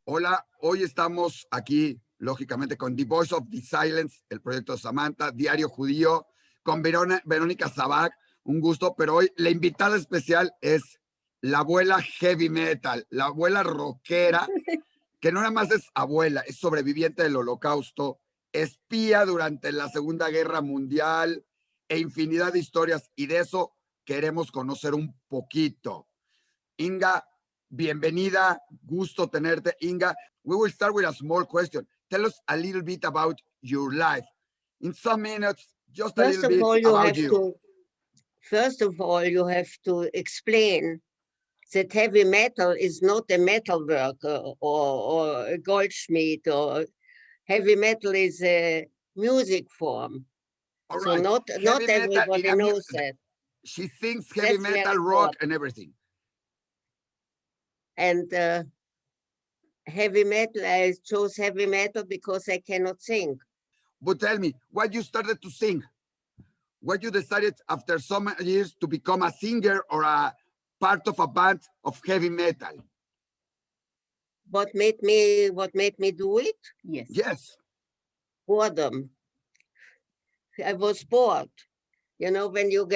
Hola, hoy estamos aquí, lógicamente, con The Voice of the Silence, el proyecto de Samantha, Diario Judío, con Veronica Sabbag, un gusto, pero hoy la invitada especial es la abuela heavy metal, la abuela rockera, que no nada más es abuela, es sobreviviente del holocausto, espía durante la Segunda Guerra Mundial e infinidad de historias, y de eso queremos conocer un poquito. Inga, bienvenida, gusto tenerte. Inga, we will start with a small question. Tell us a little bit about your life. In some minutes, just a First little of bit all, you about have you. to explain that heavy metal is not a metal worker or a goldschmied, or heavy metal is a music form. All So right. not Heavy metal everybody knows that. She sings heavy That's metal, very rock, important. and everything. And heavy metal, I chose heavy metal because I cannot sing. But tell me, why you started to sing? Why you decided after some years to become a singer or a part of a band of heavy metal? What made me do it? Yes. Boredom. I was bored. You know, when you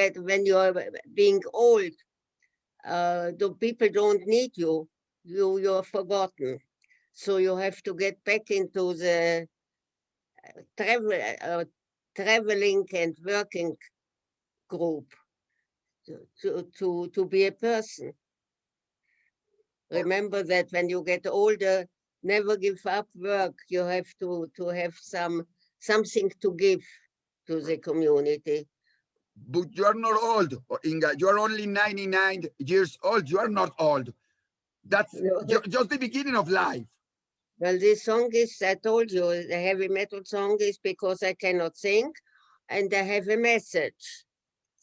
are being old, the people don't need you. You're forgotten. So you have to get back into the traveling and working group to be a person. Remember that when you get older, never give up work. You have to have something to give to the community. But you are not old, Inga. You are only 99 years old. You are not old. That's just the beginning of life. Well, this song is, I told you, the heavy metal song is because I cannot sing, and I have a message.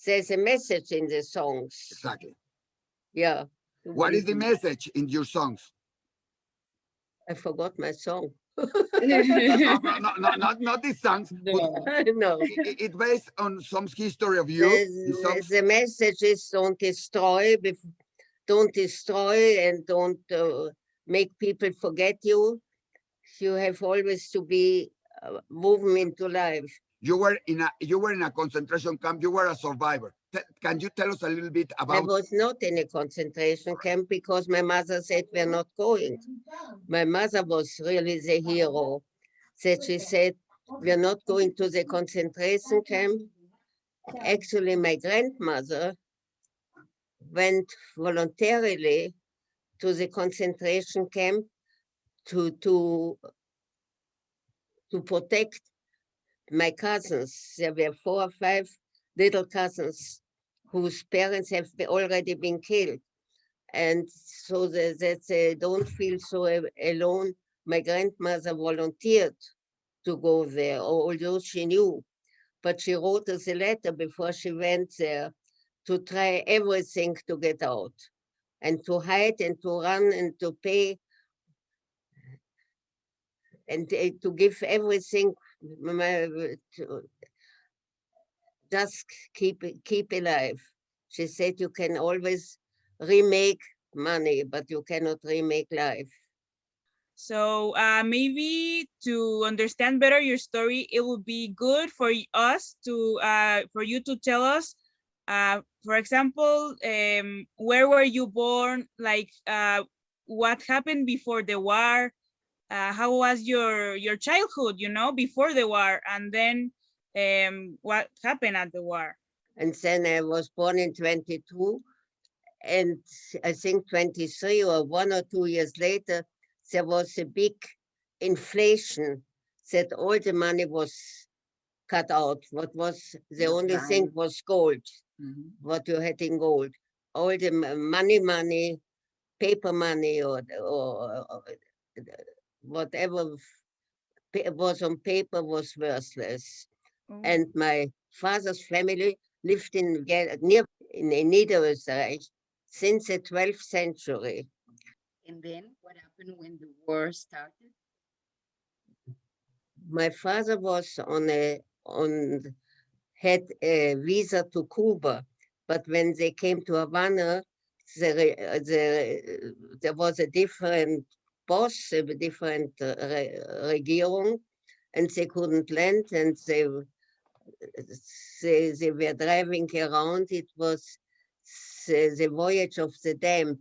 There's a message in the songs. Exactly. Yeah. What is the message in your songs? I forgot my song. Not these songs. No. It's based on some history of you. The message is don't destroy and don't make people forget you. You have always to be moving into life. You were in a concentration camp. You were a survivor. Can you tell us a little bit about? I was not in a concentration camp because my mother said we're not going. My mother was really the hero. That she said we're not going to the concentration camp. Actually, my grandmother went voluntarily to the concentration camp to protect my cousins. There were 4 or 5 little cousins whose parents have already been killed. And so that they don't feel so alone, my grandmother volunteered to go there, although she knew. But she wrote us a letter before she went there to try everything to get out and to hide and to run and to pay and to give everything, just keep alive. She said you can always remake money, but you cannot remake life. So maybe to understand better your story, it would be good for us to for you to tell us, for example, where were you born? Like what happened before the war? How was your childhood? You know, before the war, and then what happened at the war? And then I was born in 22, and I think 23 or 1 or 2 years later, there was a big inflation that all the money was cut out. What was the only thing was gold, what you had in gold. All the money, paper money, or whatever was on paper was worthless. Oh. And my father's family lived in Niederösterreich since the 12th century. And then what happened when the war started? My father was had a visa to Cuba, but when they came to Havana, there was a different boss, a different regierung, and they couldn't land, and they were driving around. It was the voyage of the damned.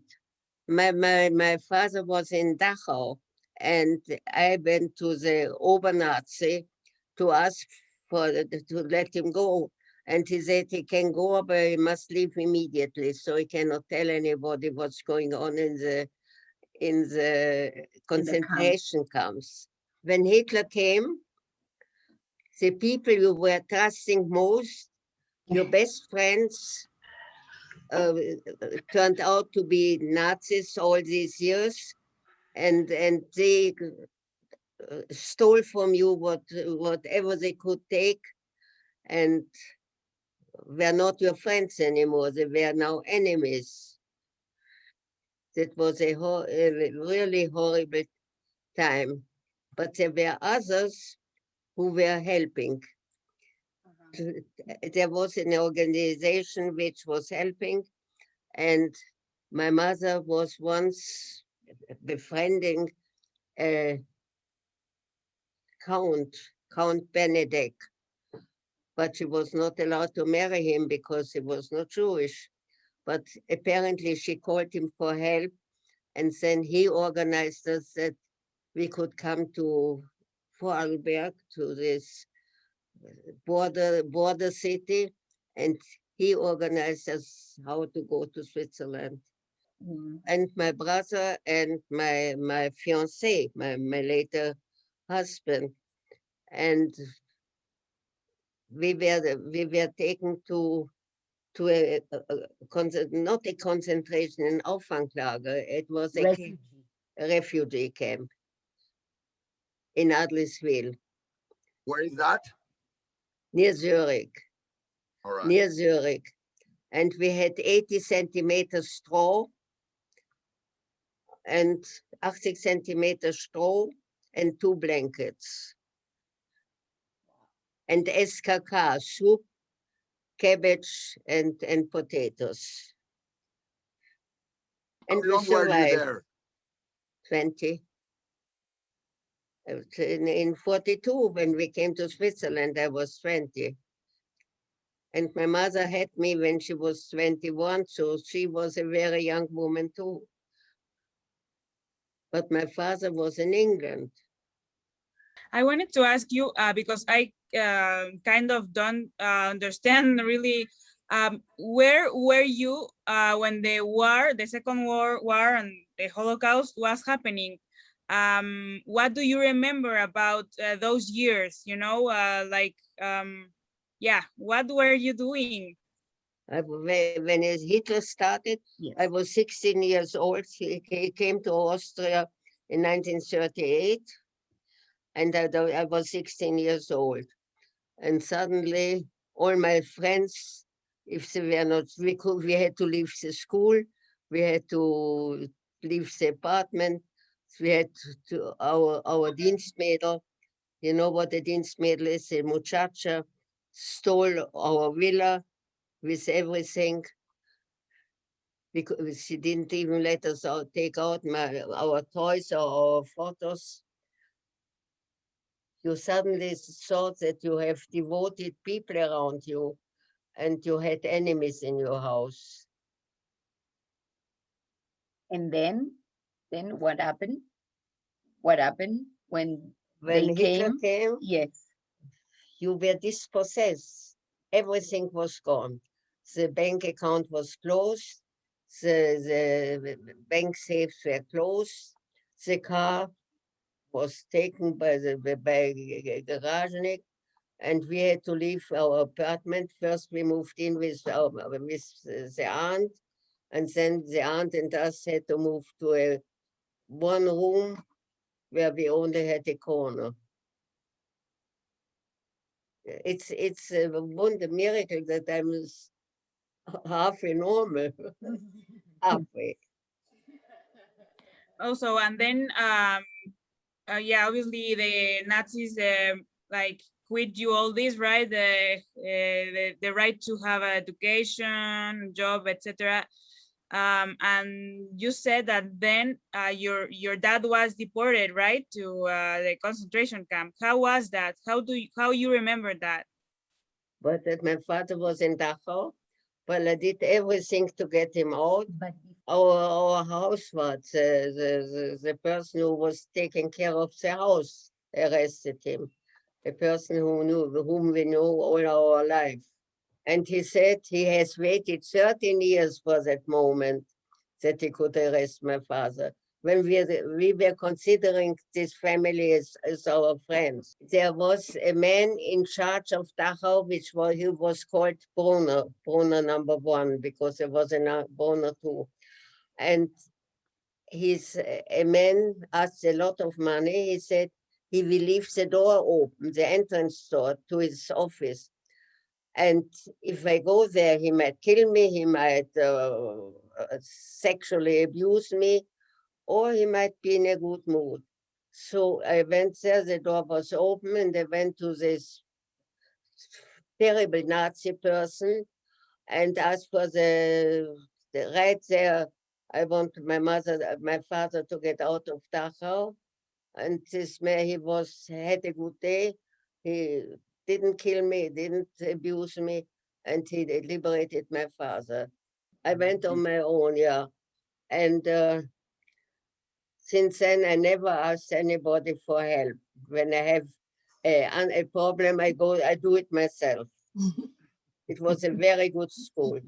My father was in Dachau, and I went to the Obernazi to ask to let him go. And he said he can go, but he must leave immediately, so he cannot tell anybody what's going on in the concentration camps. When Hitler came, the people you were trusting most, your best friends, turned out to be Nazis all these years, and they stole from you whatever they could take, and were not your friends anymore. They were now enemies. That was a really horrible time. But there were others who were helping. There was an organization which was helping, and my mother was once befriending a Count Benedict, but she was not allowed to marry him because he was not Jewish. But apparently she called him for help, and then he organized us that we could come to Vorarlberg, to this border city, and he organized us how to go to Switzerland. And my brother and my fiancé, my later husband, and we were taken to not a concentration, an Auffanglager. It was a refugee camp in Adliswil, Where is that? near Zurich, All right. near Zurich. And we had 80 centimeters straw and 80 centimeters straw and 2 blankets. And SKK, soup, cabbage, and potatoes. How And we long were you survived. there? 20. In 42, when we came to Switzerland, I was 20. And my mother had me when she was 21, so she was a very young woman too. But my father was in England. I wanted to ask you, because I kind of don't understand really, where were you when the war, the Second World War and the Holocaust was happening? What do you remember about those years? You know, yeah, what were you doing? When Hitler started, I was 16 years old. He came to Austria in 1938, and I was 16 years old. And suddenly, all my friends, if they were not, we had to leave the school, we had to leave the apartment, we had to our Dienstmädel, you know what a Dienstmädel is, a muchacha, stole our villa with everything, because she didn't even let us take out our toys or our photos. You suddenly thought that you have devoted people around you and you had enemies in your house. And then what happened? What happened when they Hitler came, Yes. you were dispossessed. Everything was gone. The bank account was closed. The bank safes were closed. The car was taken by Garagenik, and we had to leave our apartment. First, we moved in with the aunt, and then the aunt and us had to move to a one room where we only had a corner. It's a wonder miracle that I'm halfway normal, halfway. Also, and then, yeah, obviously the Nazis like quit you all this, right? The right to have education, job, etc. And you said that then your dad was deported, right, to the concentration camp. How was that? How you remember that? But that my father was in Dachau. Well, I did everything to get him out. But Our housewart, the person who was taking care of the house, arrested him. A person whom we know all our life. And he said he has waited 13 years for that moment that he could arrest my father. When we were considering this family as our friends, there was a man in charge of Dachau, he was called Brunner #1, because there was a Brunner 2. And he's a man asked a lot of money. He said he will leave the door open, the entrance door to his office. And if I go there, he might kill me, he might sexually abuse me, or he might be in a good mood. So I went there, the door was open, and I went to this terrible Nazi person and asked for the right there. I want my father to get out of Dachau. And this man, had a good day. He didn't kill me, didn't abuse me, and he liberated my father. I went on my own, yeah. And since then, I never asked anybody for help. When I have a problem, I do it myself. It was a very good school.